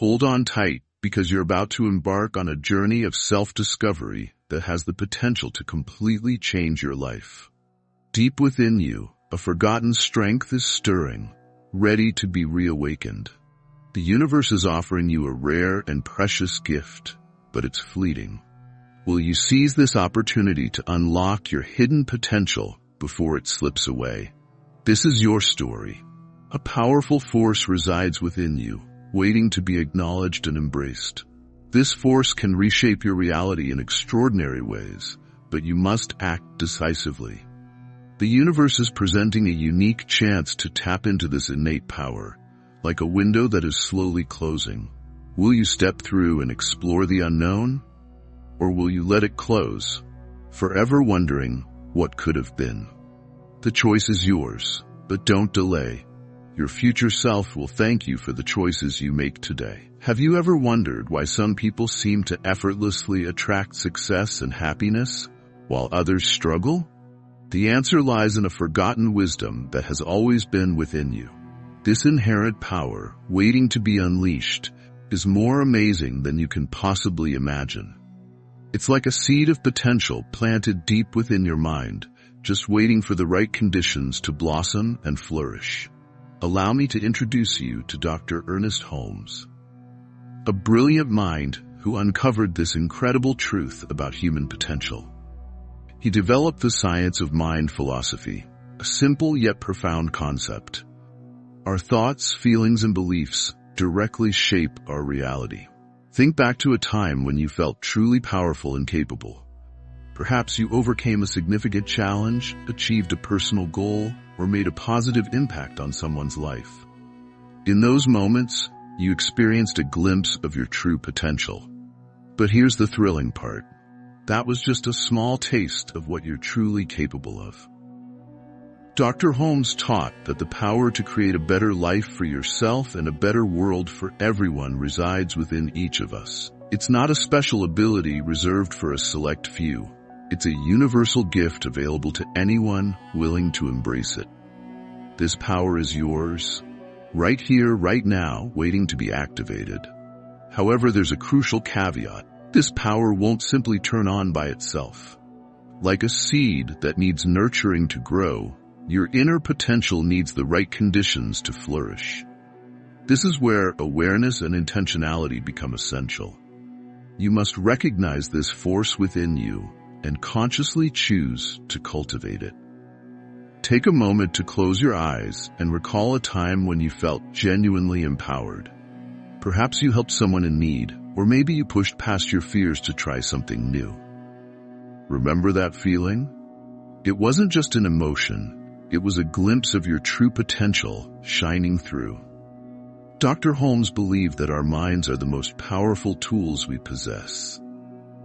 Hold on tight, because you're about to embark on a journey of self-discovery that has the potential to completely change your life. Deep within you, a forgotten strength is stirring, ready to be reawakened. The universe is offering you a rare and precious gift, but it's fleeting. Will you seize this opportunity to unlock your hidden potential before it slips away? This is your story. A powerful force resides within you, waiting to be acknowledged and embraced. This force can reshape your reality in extraordinary ways, but you must act decisively. The universe is presenting a unique chance to tap into this innate power, like a window that is slowly closing. Will you step through and explore the unknown? Or will you let it close, forever wondering what could have been? The choice is yours, but don't delay. Your future self will thank you for the choices you make today. Have you ever wondered why some people seem to effortlessly attract success and happiness, while others struggle? The answer lies in a forgotten wisdom that has always been within you. This inherent power, waiting to be unleashed, is more amazing than you can possibly imagine. It's like a seed of potential planted deep within your mind, just waiting for the right conditions to blossom and flourish. Allow me to introduce you to Dr. Ernest Holmes, a brilliant mind who uncovered this incredible truth about human potential. He developed the science of mind philosophy, a simple yet profound concept. Our thoughts, feelings, and beliefs directly shape our reality. Think back to a time when you felt truly powerful and capable. Perhaps you overcame a significant challenge, achieved a personal goal, or made a positive impact on someone's life. In those moments, you experienced a glimpse of your true potential. But here's the thrilling part. That was just a small taste of what you're truly capable of. Dr. Holmes taught that the power to create a better life for yourself and a better world for everyone resides within each of us. It's not a special ability reserved for a select few. It's a universal gift available to anyone willing to embrace it. This power is yours, right here, right now, waiting to be activated. However, there's a crucial caveat. This power won't simply turn on by itself. Like a seed that needs nurturing to grow, your inner potential needs the right conditions to flourish. This is where awareness and intentionality become essential. You must recognize this force within you and consciously choose to cultivate it. Take a moment to close your eyes and recall a time when you felt genuinely empowered. Perhaps you helped someone in need, or maybe you pushed past your fears to try something new. Remember that feeling? It wasn't just an emotion, it was a glimpse of your true potential shining through. Dr. Holmes believed that our minds are the most powerful tools we possess.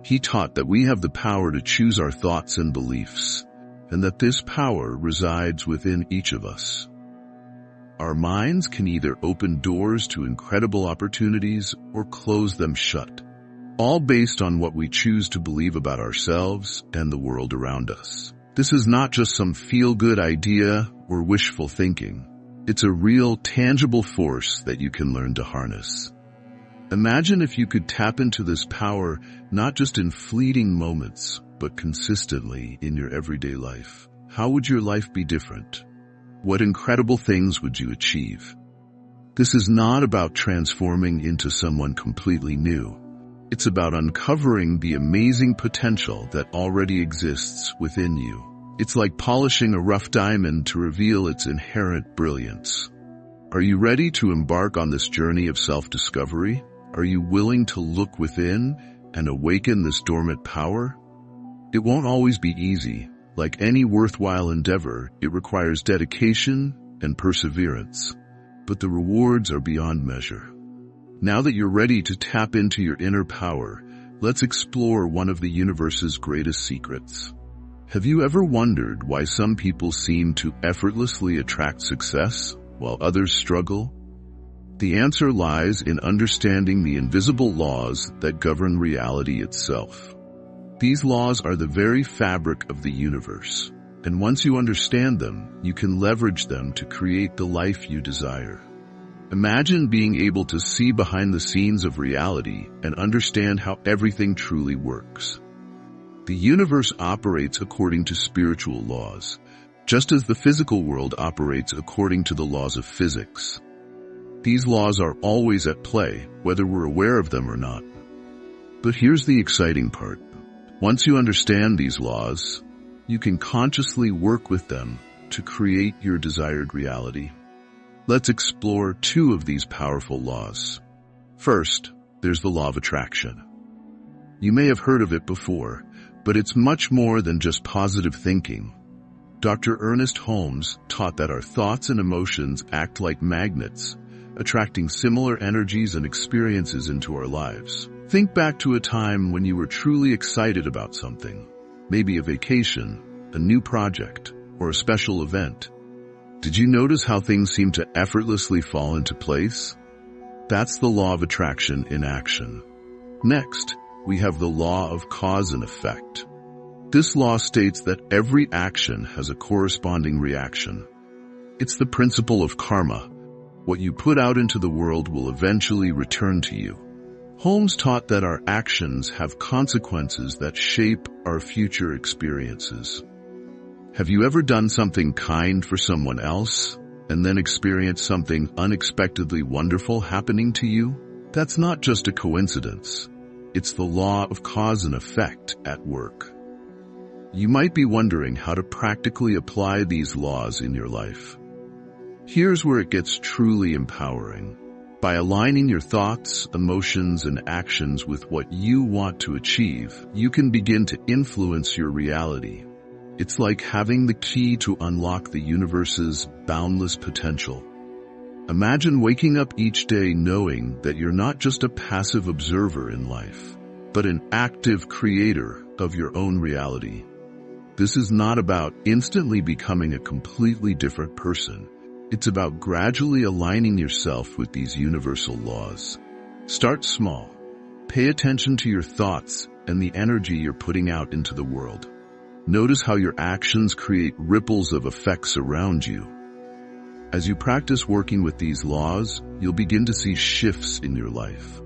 He taught that we have the power to choose our thoughts and beliefs, and that this power resides within each of us. Our minds can either open doors to incredible opportunities or close them shut, all based on what we choose to believe about ourselves and the world around us. This is not just some feel-good idea or wishful thinking. It's a real, tangible force that you can learn to harness. Imagine if you could tap into this power not just in fleeting moments, but consistently in your everyday life. How would your life be different? What incredible things would you achieve? This is not about transforming into someone completely new. It's about uncovering the amazing potential that already exists within you. It's like polishing a rough diamond to reveal its inherent brilliance. Are you ready to embark on this journey of self-discovery? Are you willing to look within and awaken this dormant power? It won't always be easy. Like any worthwhile endeavor, it requires dedication and perseverance, but the rewards are beyond measure. Now that you're ready to tap into your inner power, let's explore one of the universe's greatest secrets. Have you ever wondered why some people seem to effortlessly attract success while others struggle? The answer lies in understanding the invisible laws that govern reality itself. These laws are the very fabric of the universe, and once you understand them, you can leverage them to create the life you desire. Imagine being able to see behind the scenes of reality and understand how everything truly works. The universe operates according to spiritual laws, just as the physical world operates according to the laws of physics. These laws are always at play, whether we're aware of them or not. But here's the exciting part. Once you understand these laws, you can consciously work with them to create your desired reality. Let's explore two of these powerful laws. First, there's the law of attraction. You may have heard of it before, but it's much more than just positive thinking. Dr. Ernest Holmes taught that our thoughts and emotions act like magnets, attracting similar energies and experiences into our lives. Think back to a time when you were truly excited about something, maybe a vacation, a new project, or a special event. Did you notice how things seem to effortlessly fall into place? That's the law of attraction in action. Next, we have the law of cause and effect. This law states that every action has a corresponding reaction. It's the principle of karma. What you put out into the world will eventually return to you. Holmes taught that our actions have consequences that shape our future experiences. Have you ever done something kind for someone else and then experienced something unexpectedly wonderful happening to you? That's not just a coincidence. It's the law of cause and effect at work. You might be wondering how to practically apply these laws in your life. Here's where it gets truly empowering. By aligning your thoughts, emotions, and actions with what you want to achieve, you can begin to influence your reality. It's like having the key to unlock the universe's boundless potential. Imagine waking up each day knowing that you're not just a passive observer in life, but an active creator of your own reality. This is not about instantly becoming a completely different person. It's about gradually aligning yourself with these universal laws. Start small. Pay attention to your thoughts and the energy you're putting out into the world. Notice how your actions create ripples of effects around you. As you practice working with these laws, you'll begin to see shifts in your life.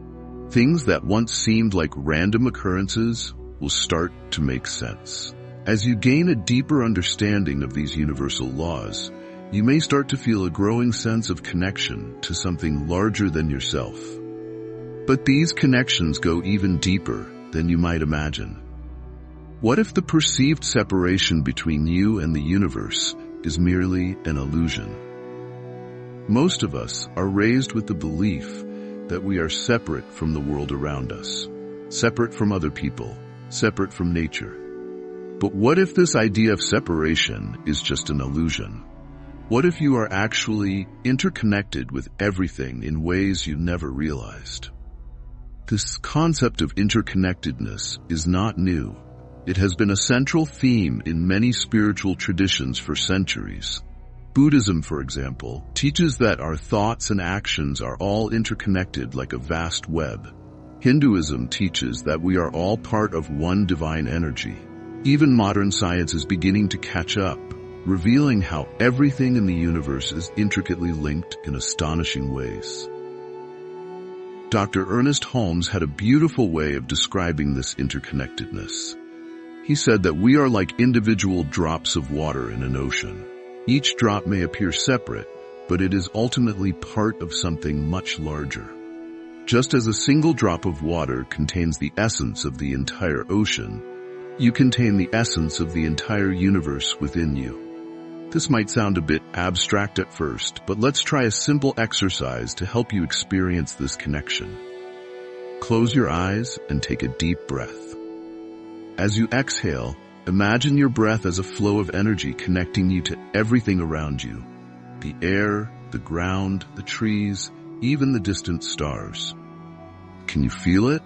Things that once seemed like random occurrences will start to make sense. As you gain a deeper understanding of these universal laws, you may start to feel a growing sense of connection to something larger than yourself. But these connections go even deeper than you might imagine. What if the perceived separation between you and the universe is merely an illusion? Most of us are raised with the belief that we are separate from the world around us, separate from other people, separate from nature. But what if this idea of separation is just an illusion? What if you are actually interconnected with everything in ways you never realized? This concept of interconnectedness is not new. It has been a central theme in many spiritual traditions for centuries. Buddhism, for example, teaches that our thoughts and actions are all interconnected like a vast web. Hinduism teaches that we are all part of one divine energy. Even modern science is beginning to catch up, revealing how everything in the universe is intricately linked in astonishing ways. Dr. Ernest Holmes had a beautiful way of describing this interconnectedness. He said that we are like individual drops of water in an ocean. Each drop may appear separate, but it is ultimately part of something much larger. Just as a single drop of water contains the essence of the entire ocean, you contain the essence of the entire universe within you. This might sound a bit abstract at first, but let's try a simple exercise to help you experience this connection. Close your eyes and take a deep breath. As you exhale, imagine your breath as a flow of energy connecting you to everything around you. The air, the ground, the trees, even the distant stars. Can you feel it?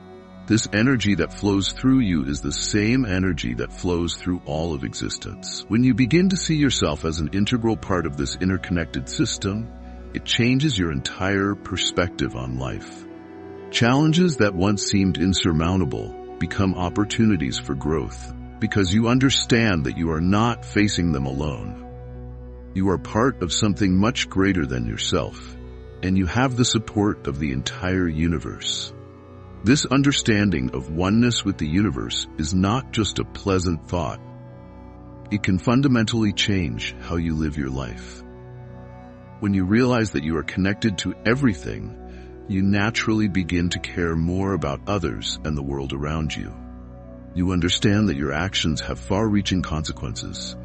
This energy that flows through you is the same energy that flows through all of existence. When you begin to see yourself as an integral part of this interconnected system, it changes your entire perspective on life. Challenges that once seemed insurmountable become opportunities for growth, because you understand that you are not facing them alone. You are part of something much greater than yourself. and you have the support of the entire universe. This understanding of oneness with the universe is not just a pleasant thought. It can fundamentally change how you live your life. When you realize that you are connected to everything, you naturally begin to care more about others and the world around you. You understand that your actions have far-reaching consequences,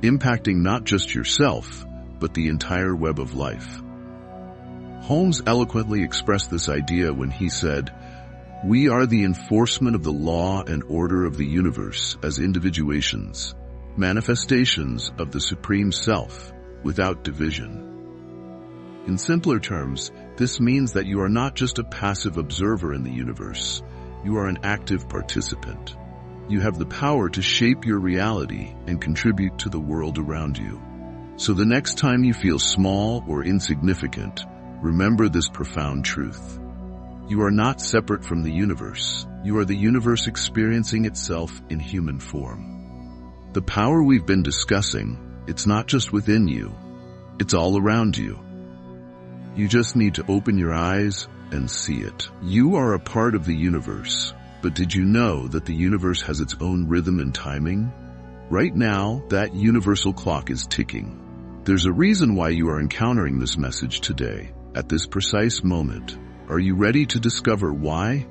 impacting not just yourself, but the entire web of life. Holmes eloquently expressed this idea when he said, "We are the enforcement of the law and order of the universe as individuations, manifestations of the Supreme Self, without division." In simpler terms, this means that you are not just a passive observer in the universe, you are an active participant. You have the power to shape your reality and contribute to the world around you. So the next time you feel small or insignificant, remember this profound truth. You are not separate from the universe. You are the universe experiencing itself in human form. The power we've been discussing, it's not just within you, it's all around you. You just need to open your eyes and see it. You are a part of the universe, but did you know that the universe has its own rhythm and timing? Right now, that universal clock is ticking. There's a reason why you are encountering this message today, at this precise moment. Are you ready to discover why?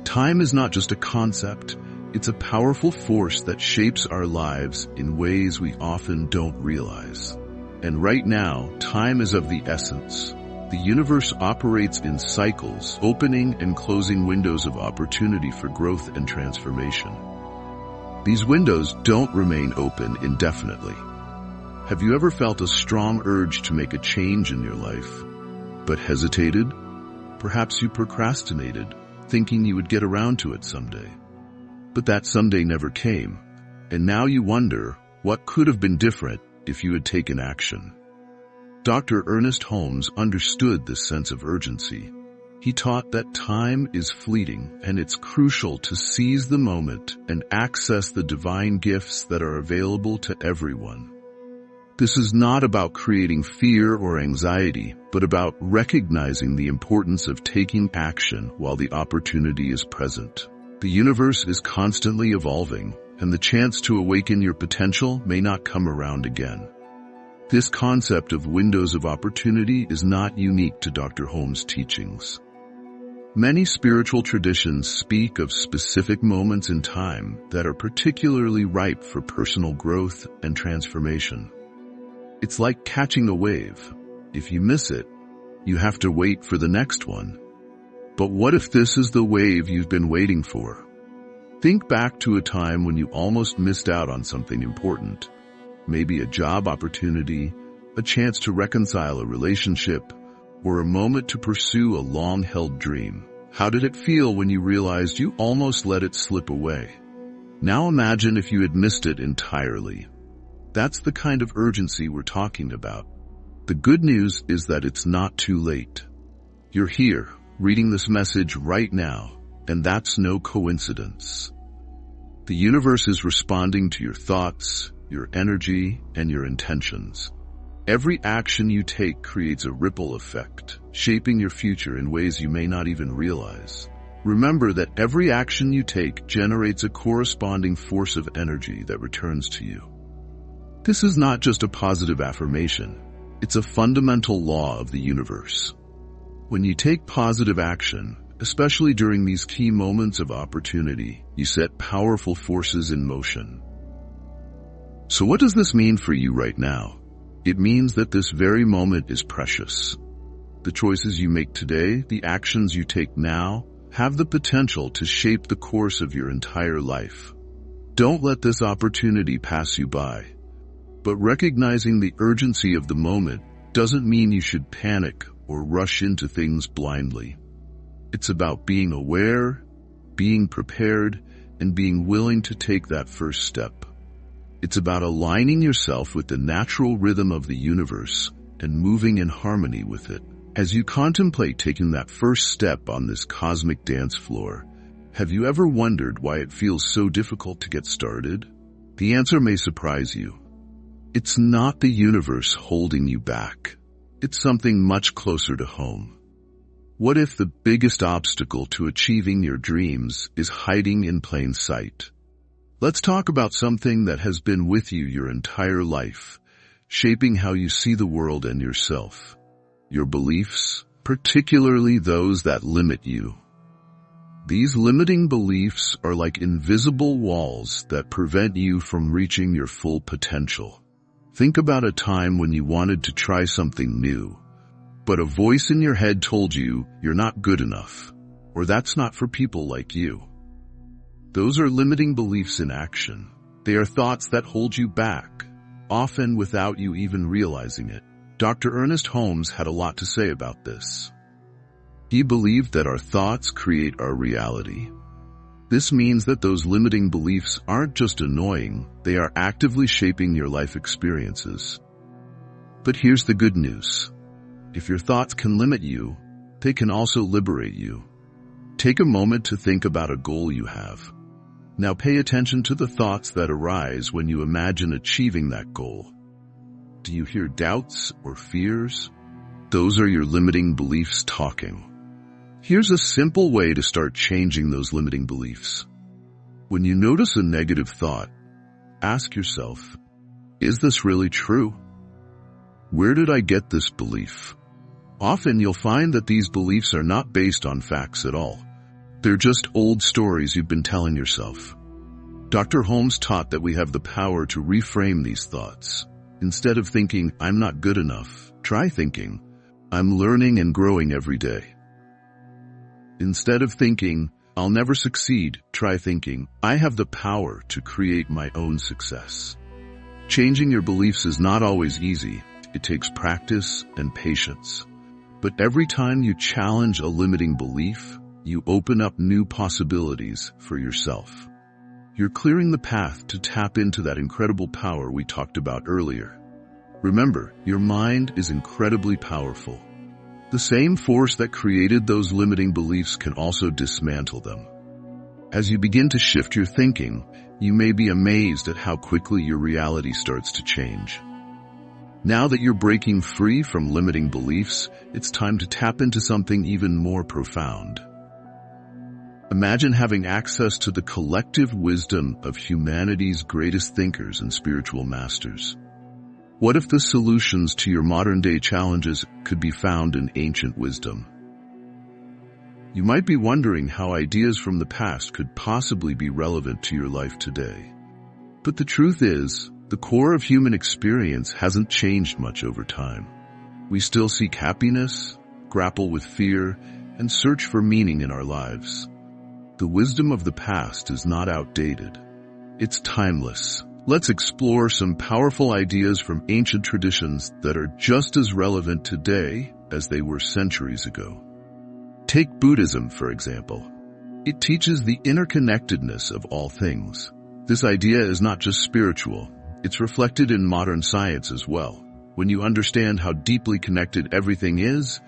Time is not just a concept, it's a powerful force that shapes our lives in ways we often don't realize. And right now, time is of the essence. The universe operates in cycles, opening and closing windows of opportunity for growth and transformation. These windows don't remain open indefinitely. Have you ever felt a strong urge to make a change in your life, but hesitated? Perhaps you procrastinated, thinking you would get around to it someday. But that someday never came, and now you wonder what could have been different if you had taken action. Dr. Ernest Holmes understood this sense of urgency. He taught that time is fleeting and it's crucial to seize the moment and access the divine gifts that are available to everyone. This is not about creating fear or anxiety, but about recognizing the importance of taking action while the opportunity is present. The universe is constantly evolving, and the chance to awaken your potential may not come around again. This concept of windows of opportunity is not unique to Dr. Holmes' teachings. Many spiritual traditions speak of specific moments in time that are particularly ripe for personal growth and transformation. It's like catching a wave. If you miss it, you have to wait for the next one. But what if this is the wave you've been waiting for? Think back to a time when you almost missed out on something important. Maybe a job opportunity, a chance to reconcile a relationship, or a moment to pursue a long-held dream. How did it feel when you realized you almost let it slip away? Now imagine if you had missed it entirely. That's the kind of urgency we're talking about. The good news is that it's not too late. You're here, reading this message right now, and that's no coincidence. The universe is responding to your thoughts, your energy, and your intentions. Every action you take creates a ripple effect, shaping your future in ways you may not even realize. Remember that every action you take generates a corresponding force of energy that returns to you. This is not just a positive affirmation, it's a fundamental law of the universe. When you take positive action, especially during these key moments of opportunity, you set powerful forces in motion. So what does this mean for you right now? It means that this very moment is precious. The choices you make today, the actions you take now, have the potential to shape the course of your entire life. Don't let this opportunity pass you by. But recognizing the urgency of the moment doesn't mean you should panic or rush into things blindly. It's about being aware, being prepared, and being willing to take that first step. It's about aligning yourself with the natural rhythm of the universe and moving in harmony with it. As you contemplate taking that first step on this cosmic dance floor, have you ever wondered why it feels so difficult to get started? The answer may surprise you. It's not the universe holding you back. It's something much closer to home. What if the biggest obstacle to achieving your dreams is hiding in plain sight? Let's talk about something that has been with you your entire life, shaping how you see the world and yourself. Your beliefs, particularly those that limit you. These limiting beliefs are like invisible walls that prevent you from reaching your full potential. Think about a time when you wanted to try something new, but a voice in your head told you you're not good enough, or that's not for people like you. Those are limiting beliefs in action. They are thoughts that hold you back, often without you even realizing it. Dr. Ernest Holmes had a lot to say about this. He believed that our thoughts create our reality. This means that those limiting beliefs aren't just annoying, they are actively shaping your life experiences. But here's the good news. If your thoughts can limit you, they can also liberate you. Take a moment to think about a goal you have. Now pay attention to the thoughts that arise when you imagine achieving that goal. Do you hear doubts or fears? Those are your limiting beliefs talking. Here's a simple way to start changing those limiting beliefs. When you notice a negative thought, ask yourself, is this really true? Where did I get this belief? Often you'll find that these beliefs are not based on facts at all. They're just old stories you've been telling yourself. Dr. Holmes taught that we have the power to reframe these thoughts. Instead of thinking, I'm not good enough, try thinking, I'm learning and growing every day. Instead of thinking, I'll never succeed, try thinking, I have the power to create my own success. Changing your beliefs is not always easy. It takes practice and patience. But every time you challenge a limiting belief, you open up new possibilities for yourself. You're clearing the path to tap into that incredible power we talked about earlier. Remember, your mind is incredibly powerful. The same force that created those limiting beliefs can also dismantle them. As you begin to shift your thinking, you may be amazed at how quickly your reality starts to change. Now that you're breaking free from limiting beliefs, it's time to tap into something even more profound. Imagine having access to the collective wisdom of humanity's greatest thinkers and spiritual masters. What if the solutions to your modern-day challenges could be found in ancient wisdom? You might be wondering how ideas from the past could possibly be relevant to your life today. But the truth is, the core of human experience hasn't changed much over time. We still seek happiness, grapple with fear, and search for meaning in our lives. The wisdom of the past is not outdated. It's timeless. Let's explore some powerful ideas from ancient traditions that are just as relevant today as they were centuries ago. Take Buddhism, for example. It teaches the interconnectedness of all things. This idea is not just spiritual. It's reflected in modern science as well. When you understand how deeply connected everything is,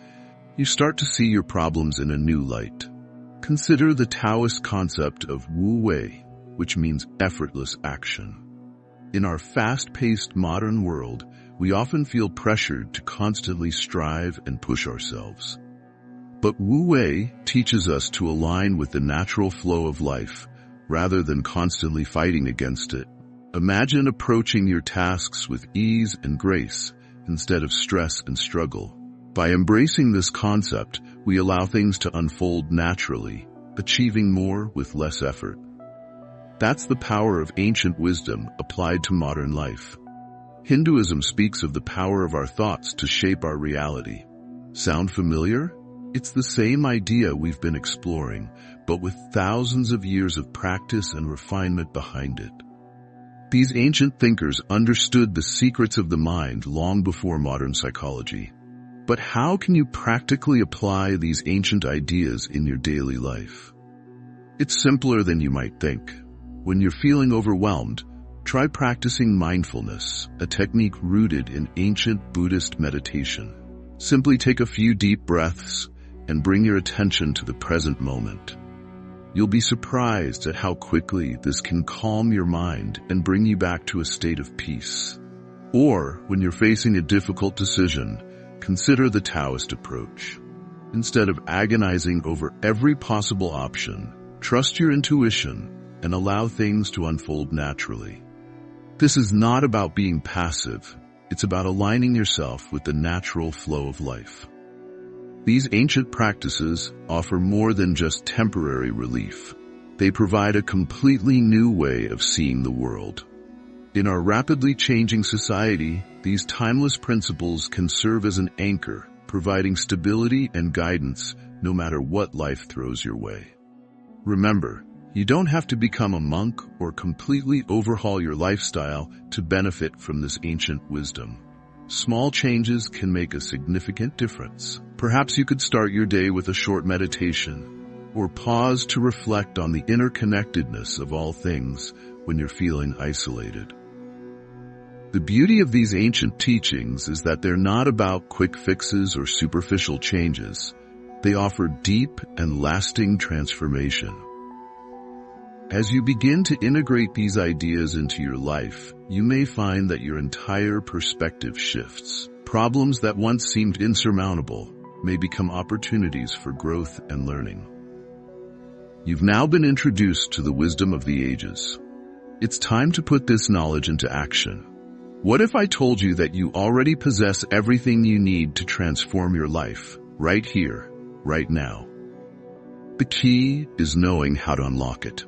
you start to see your problems in a new light. Consider the Taoist concept of Wu Wei, which means effortless action. In our fast-paced modern world, we often feel pressured to constantly strive and push ourselves. But Wu Wei teaches us to align with the natural flow of life, rather than constantly fighting against it. Imagine approaching your tasks with ease and grace, instead of stress and struggle. By embracing this concept, we allow things to unfold naturally, achieving more with less effort. That's the power of ancient wisdom applied to modern life. Hinduism speaks of the power of our thoughts to shape our reality. Sound familiar? It's the same idea we've been exploring, but with thousands of years of practice and refinement behind it. These ancient thinkers understood the secrets of the mind long before modern psychology. But how can you practically apply these ancient ideas in your daily life? It's simpler than you might think. When you're feeling overwhelmed, try practicing mindfulness, a technique rooted in ancient Buddhist meditation. Simply take a few deep breaths and bring your attention to the present moment. You'll be surprised at how quickly this can calm your mind and bring you back to a state of peace. Or, when you're facing a difficult decision, Consider the Taoist approach. Instead of agonizing over every possible option, trust your intuition and allow things to unfold naturally. This is not about being passive. It's about aligning yourself with the natural flow of life. These ancient practices offer more than just temporary relief. They provide a completely new way of seeing the world. In our rapidly changing society, these timeless principles can serve as an anchor, providing stability and guidance no matter what life throws your way. Remember, you don't have to become a monk or completely overhaul your lifestyle to benefit from this ancient wisdom. Small changes can make a significant difference. Perhaps you could start your day with a short meditation, or pause to reflect on the interconnectedness of all things when you're feeling isolated. The beauty of these ancient teachings is that they're not about quick fixes or superficial changes. They offer deep and lasting transformation. As you begin to integrate these ideas into your life, you may find that your entire perspective shifts. Problems that once seemed insurmountable may become opportunities for growth and learning. You've now been introduced to the wisdom of the ages. It's time to put this knowledge into action. What if I told you that you already possess everything you need to transform your life, right here, right now? The key is knowing how to unlock it.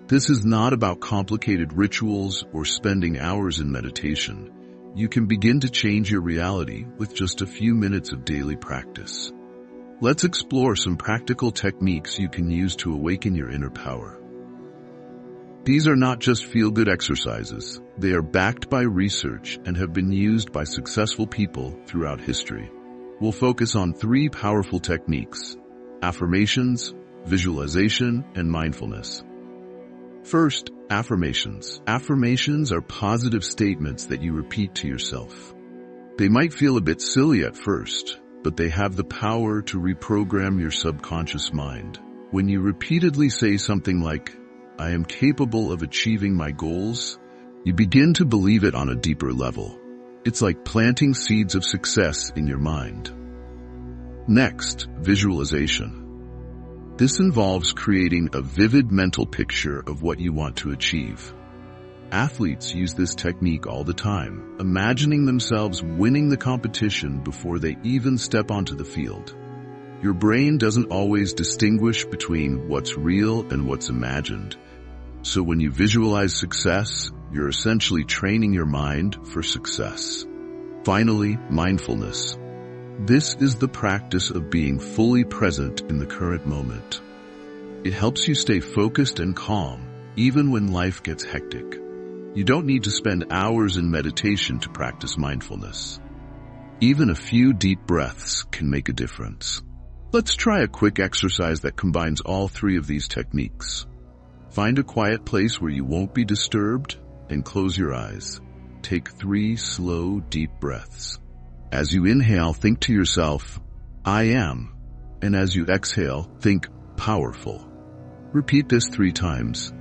This is not about complicated rituals or spending hours in meditation. You can begin to change your reality with just a few minutes of daily practice. Let's explore some practical techniques you can use to awaken your inner power. These are not just feel-good exercises. They are backed by research and have been used by successful people throughout history. We'll focus on 3 powerful techniques: affirmations, visualization, and mindfulness. First, affirmations. Affirmations are positive statements that you repeat to yourself. They might feel a bit silly at first, but they have the power to reprogram your subconscious mind. When you repeatedly say something like, "I am capable of achieving my goals," you begin to believe it on a deeper level. It's like planting seeds of success in your mind. Next, visualization. This involves creating a vivid mental picture of what you want to achieve. Athletes use this technique all the time, imagining themselves winning the competition before they even step onto the field. Your brain doesn't always distinguish between what's real and what's imagined. So when you visualize success, you're essentially training your mind for success. Finally, mindfulness. This is the practice of being fully present in the current moment. It helps you stay focused and calm, even when life gets hectic. You don't need to spend hours in meditation to practice mindfulness. Even a few deep breaths can make a difference. Let's try a quick exercise that combines all 3 of these techniques. Find a quiet place where you won't be disturbed and close your eyes. Take 3 slow, deep breaths. As you inhale, think to yourself, "I am." And as you exhale, think, "Powerful." Repeat this 3 times.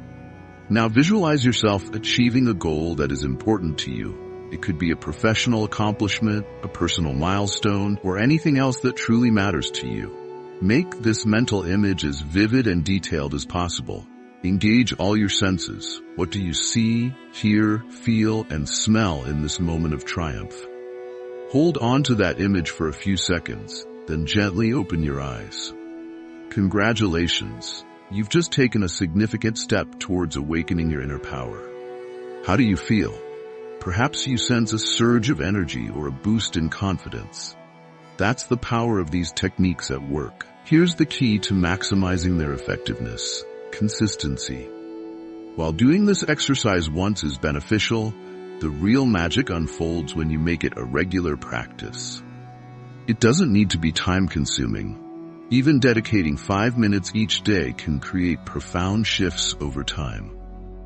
Now visualize yourself achieving a goal that is important to you. It could be a professional accomplishment, a personal milestone, or anything else that truly matters to you. Make this mental image as vivid and detailed as possible. Engage all your senses. What do you see, hear, feel, and smell in this moment of triumph? Hold on to that image for a few seconds, then gently open your eyes. Congratulations! You've just taken a significant step towards awakening your inner power. How do you feel? Perhaps you sense a surge of energy or a boost in confidence. That's the power of these techniques at work. Here's the key to maximizing their effectiveness: consistency. While doing this exercise once is beneficial, the real magic unfolds when you make it a regular practice. It doesn't need to be time-consuming. Even dedicating 5 minutes each day can create profound shifts over time.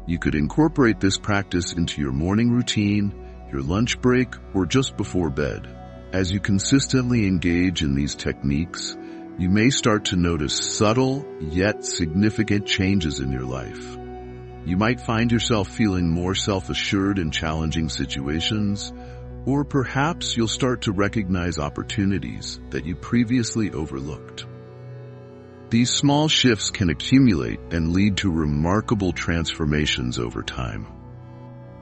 You could incorporate this practice into your morning routine, your lunch break, or just before bed. As you consistently engage in these techniques, you may start to notice subtle yet significant changes in your life. You might find yourself feeling more self-assured in challenging situations, Or perhaps you'll start to recognize opportunities that you previously overlooked. These small shifts can accumulate and lead to remarkable transformations over time.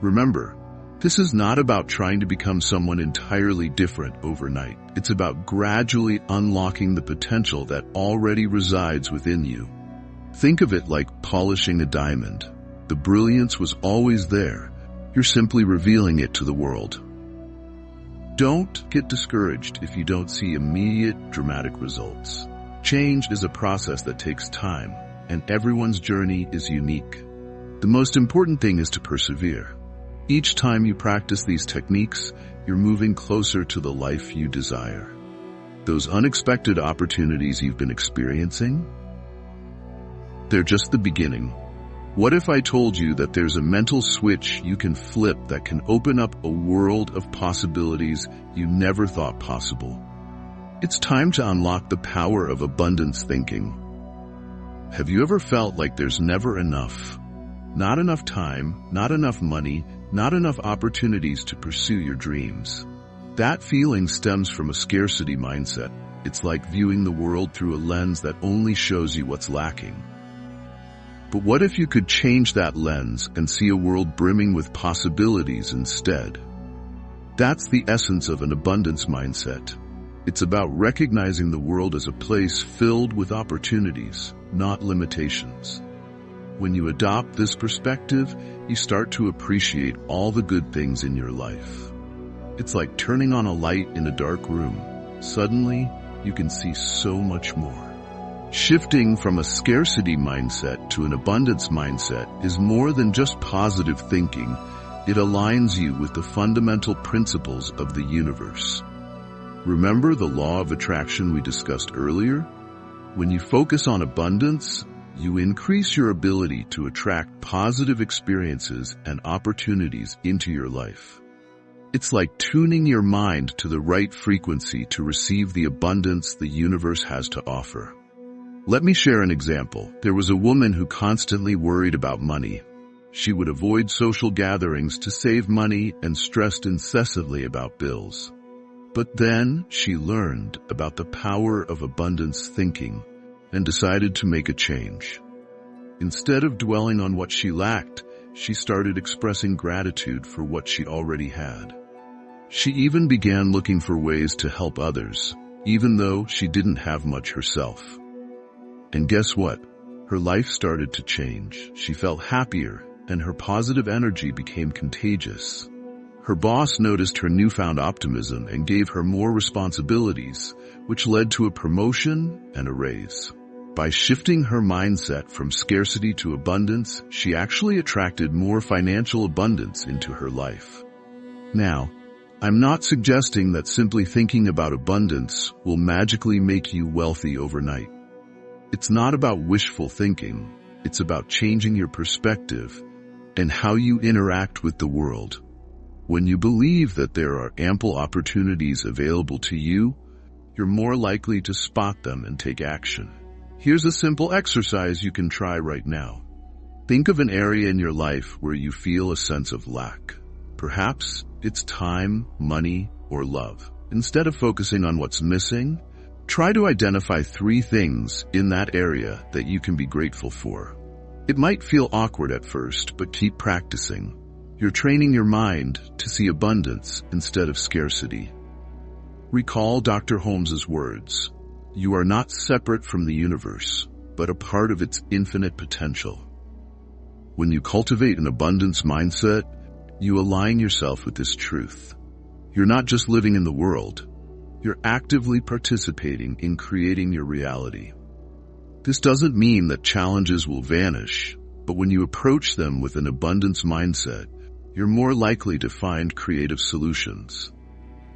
Remember, this is not about trying to become someone entirely different overnight. It's about gradually unlocking the potential that already resides within you. Think of it like polishing a diamond. The brilliance was always there. You're simply revealing it to the world. Don't get discouraged if you don't see immediate, dramatic results. Change is a process that takes time, and everyone's journey is unique. The most important thing is to persevere. Each time you practice these techniques, you're moving closer to the life you desire. Those unexpected opportunities you've been experiencing, they're just the beginning. What if I told you that there's a mental switch you can flip that can open up a world of possibilities you never thought possible? It's time to unlock the power of abundance thinking. Have you ever felt like there's never enough? Not enough time, not enough money, not enough opportunities to pursue your dreams. That feeling stems from a scarcity mindset. It's like viewing the world through a lens that only shows you what's lacking. But what if you could change that lens and see a world brimming with possibilities instead? That's the essence of an abundance mindset. It's about recognizing the world as a place filled with opportunities, not limitations. When you adopt this perspective, you start to appreciate all the good things in your life. It's like turning on a light in a dark room. Suddenly, you can see so much more. Shifting from a scarcity mindset to an abundance mindset is more than just positive thinking. It aligns you with the fundamental principles of the universe. Remember the law of attraction we discussed earlier? When you focus on abundance, you increase your ability to attract positive experiences and opportunities into your life. It's like tuning your mind to the right frequency to receive the abundance the universe has to offer. Let me share an example. There was a woman who constantly worried about money. She would avoid social gatherings to save money and stressed incessantly about bills. But then she learned about the power of abundance thinking and decided to make a change. Instead of dwelling on what she lacked, she started expressing gratitude for what she already had. She even began looking for ways to help others, even though she didn't have much herself. And guess what? Her life started to change. She felt happier, and her positive energy became contagious. Her boss noticed her newfound optimism and gave her more responsibilities, which led to a promotion and a raise. By shifting her mindset from scarcity to abundance, she actually attracted more financial abundance into her life. Now, I'm not suggesting that simply thinking about abundance will magically make you wealthy overnight. It's not about wishful thinking. It's about changing your perspective and how you interact with the world. When you believe that there are ample opportunities available to you, you're more likely to spot them and take action. Here's a simple exercise you can try right now. Think of an area in your life where you feel a sense of lack. Perhaps it's time, money, or love. Instead of focusing on what's missing, try to identify 3 things in that area that you can be grateful for. It might feel awkward at first, but keep practicing. You're training your mind to see abundance instead of scarcity. Recall Dr. Holmes's words, "You are not separate from the universe, but a part of its infinite potential." When you cultivate an abundance mindset, you align yourself with this truth. You're not just living in the world. You're actively participating in creating your reality. This doesn't mean that challenges will vanish, but when you approach them with an abundance mindset, you're more likely to find creative solutions.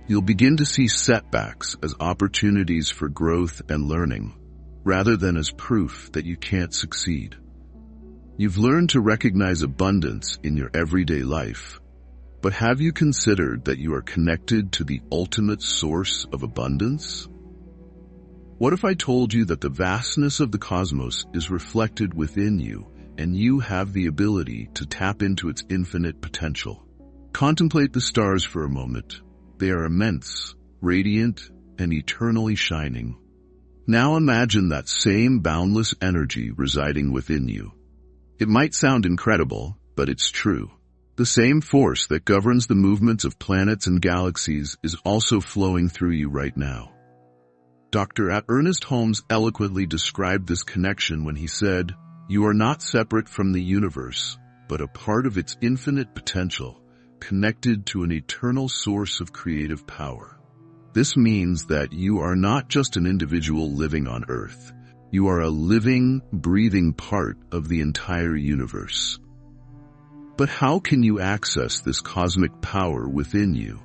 You'll begin to see setbacks as opportunities for growth and learning, rather than as proof that you can't succeed. You've learned to recognize abundance in your everyday life, but have you considered that you are connected to the ultimate source of abundance? What if I told you that the vastness of the cosmos is reflected within you, and you have the ability to tap into its infinite potential? Contemplate the stars for a moment. They are immense, radiant, and eternally shining. Now imagine that same boundless energy residing within you. It might sound incredible, but it's true. The same force that governs the movements of planets and galaxies is also flowing through you right now. Dr. Ernest Holmes eloquently described this connection when he said, "You are not separate from the universe, but a part of its infinite potential, connected to an eternal source of creative power." This means that you are not just an individual living on Earth. You are a living, breathing part of the entire universe. But how can you access this cosmic power within you?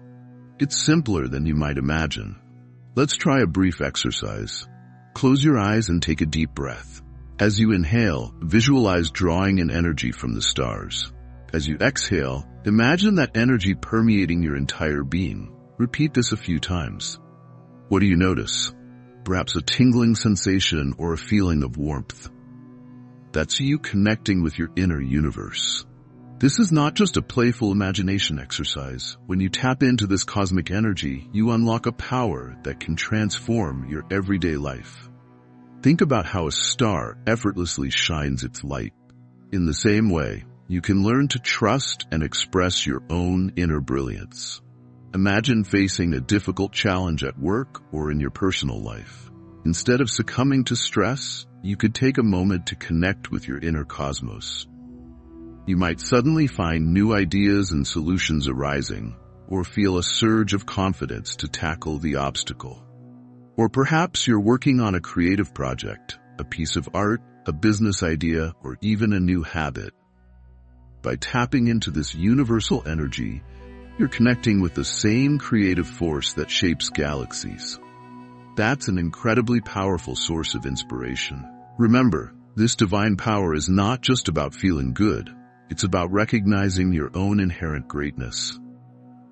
It's simpler than you might imagine. Let's try a brief exercise. Close your eyes and take a deep breath. As you inhale, visualize drawing in energy from the stars. As you exhale, imagine that energy permeating your entire being. Repeat this a few times. What do you notice? Perhaps a tingling sensation or a feeling of warmth. That's you connecting with your inner universe. This is not just a playful imagination exercise. When you tap into this cosmic energy, you unlock a power that can transform your everyday life. Think about how a star effortlessly shines its light. In the same way, you can learn to trust and express your own inner brilliance. Imagine facing a difficult challenge at work or in your personal life. Instead of succumbing to stress, you could take a moment to connect with your inner cosmos. You might suddenly find new ideas and solutions arising, or feel a surge of confidence to tackle the obstacle. Or perhaps you're working on a creative project, a piece of art, a business idea, or even a new habit. By tapping into this universal energy, you're connecting with the same creative force that shapes galaxies. That's an incredibly powerful source of inspiration. Remember, this divine power is not just about feeling good. It's about recognizing your own inherent greatness.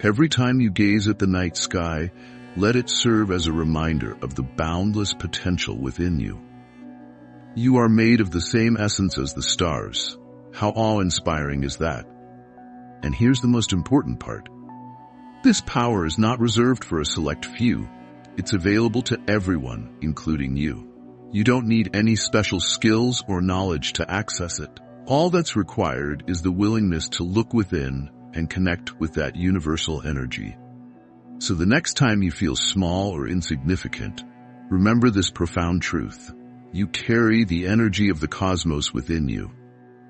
Every time you gaze at the night sky, let it serve as a reminder of the boundless potential within you. You are made of the same essence as the stars. How awe-inspiring is that? And here's the most important part. This power is not reserved for a select few. It's available to everyone, including you. You don't need any special skills or knowledge to access it. All that's required is the willingness to look within and connect with that universal energy. So the next time you feel small or insignificant, remember this profound truth. You carry the energy of the cosmos within you.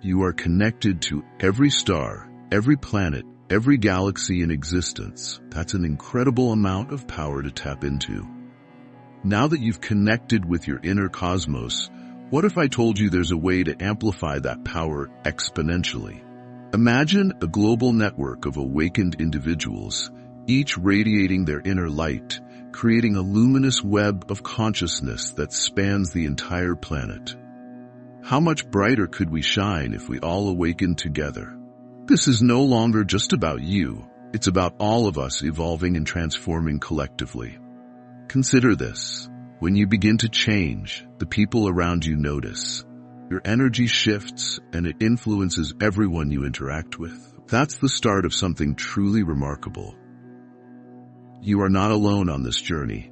You are connected to every star, every planet, every galaxy in existence. That's an incredible amount of power to tap into. Now that you've connected with your inner cosmos, what if I told you there's a way to amplify that power exponentially? Imagine a global network of awakened individuals, each radiating their inner light, creating a luminous web of consciousness that spans the entire planet. How much brighter could we shine if we all awakened together? This is no longer just about you. It's about all of us evolving and transforming collectively. Consider this. When you begin to change, the people around you notice. Your energy shifts and it influences everyone you interact with. That's the start of something truly remarkable. You are not alone on this journey.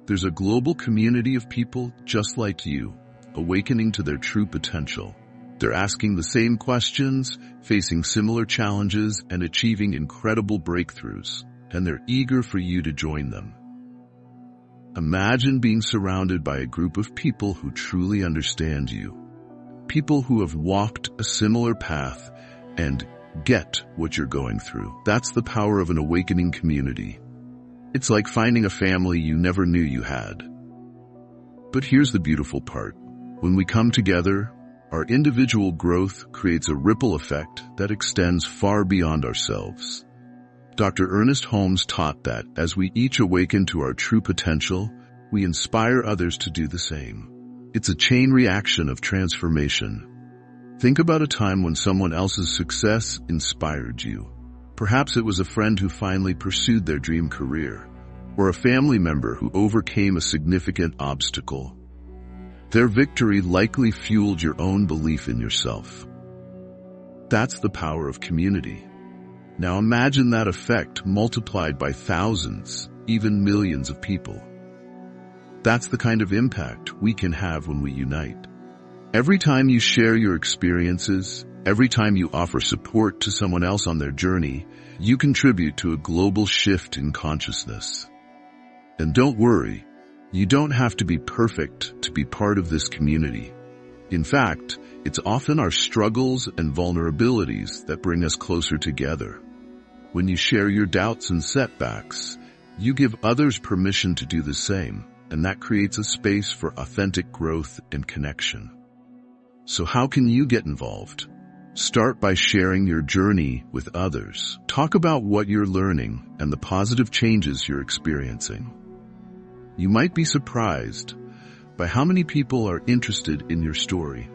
There's a global community of people just like you, awakening to their true potential. They're asking the same questions, facing similar challenges, and achieving incredible breakthroughs, and they're eager for you to join them. Imagine being surrounded by a group of people who truly understand you. People who have walked a similar path and get what you're going through. That's the power of an awakening community. It's like finding a family you never knew you had. But here's the beautiful part. When we come together, our individual growth creates a ripple effect that extends far beyond ourselves. Dr. Ernest Holmes taught that as we each awaken to our true potential, we inspire others to do the same. It's a chain reaction of transformation. Think about a time when someone else's success inspired you. Perhaps it was a friend who finally pursued their dream career, or a family member who overcame a significant obstacle. Their victory likely fueled your own belief in yourself. That's the power of community. Now imagine that effect multiplied by thousands, even millions of people. That's the kind of impact we can have when we unite. Every time you share your experiences, every time you offer support to someone else on their journey, you contribute to a global shift in consciousness. And don't worry, you don't have to be perfect to be part of this community. In fact, it's often our struggles and vulnerabilities that bring us closer together. When you share your doubts and setbacks, you give others permission to do the same, and that creates a space for authentic growth and connection. So how can you get involved? Start by sharing your journey with others. Talk about what you're learning and the positive changes you're experiencing. You might be surprised by how many people are interested in your story.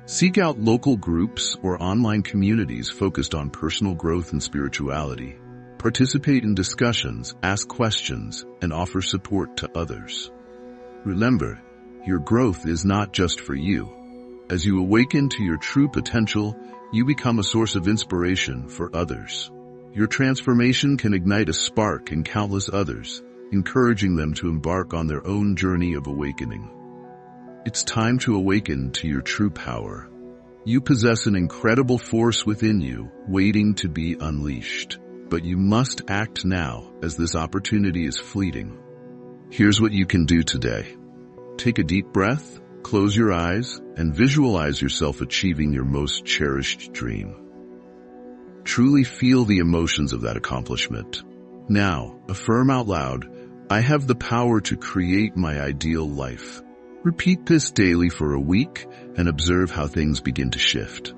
Seek out local groups or online communities focused on personal growth and spirituality. Participate in discussions, ask questions, and offer support to others. Remember, your growth is not just for you. As you awaken to your true potential, you become a source of inspiration for others. Your transformation can ignite a spark in countless others, encouraging them to embark on their own journey of awakening. It's time to awaken to your true power. You possess an incredible force within you, waiting to be unleashed. But you must act now, as this opportunity is fleeting. Here's what you can do today. Take a deep breath, close your eyes, and visualize yourself achieving your most cherished dream. Truly feel the emotions of that accomplishment. Now, affirm out loud, I have the power to create my ideal life. Repeat this daily for a week and observe how things begin to shift.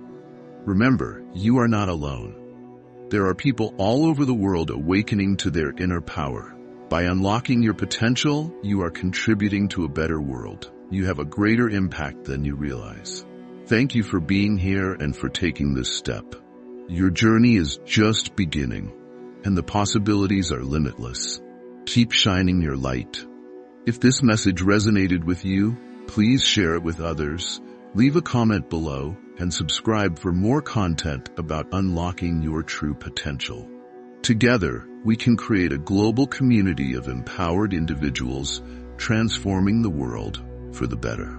Remember, you are not alone. There are people all over the world awakening to their inner power. By unlocking your potential, you are contributing to a better world. You have a greater impact than you realize. Thank you for being here and for taking this step. Your journey is just beginning, and the possibilities are limitless. Keep shining your light. If this message resonated with you, please share it with others, leave a comment below, and subscribe for more content about unlocking your true potential. Together, we can create a global community of empowered individuals, transforming the world for the better.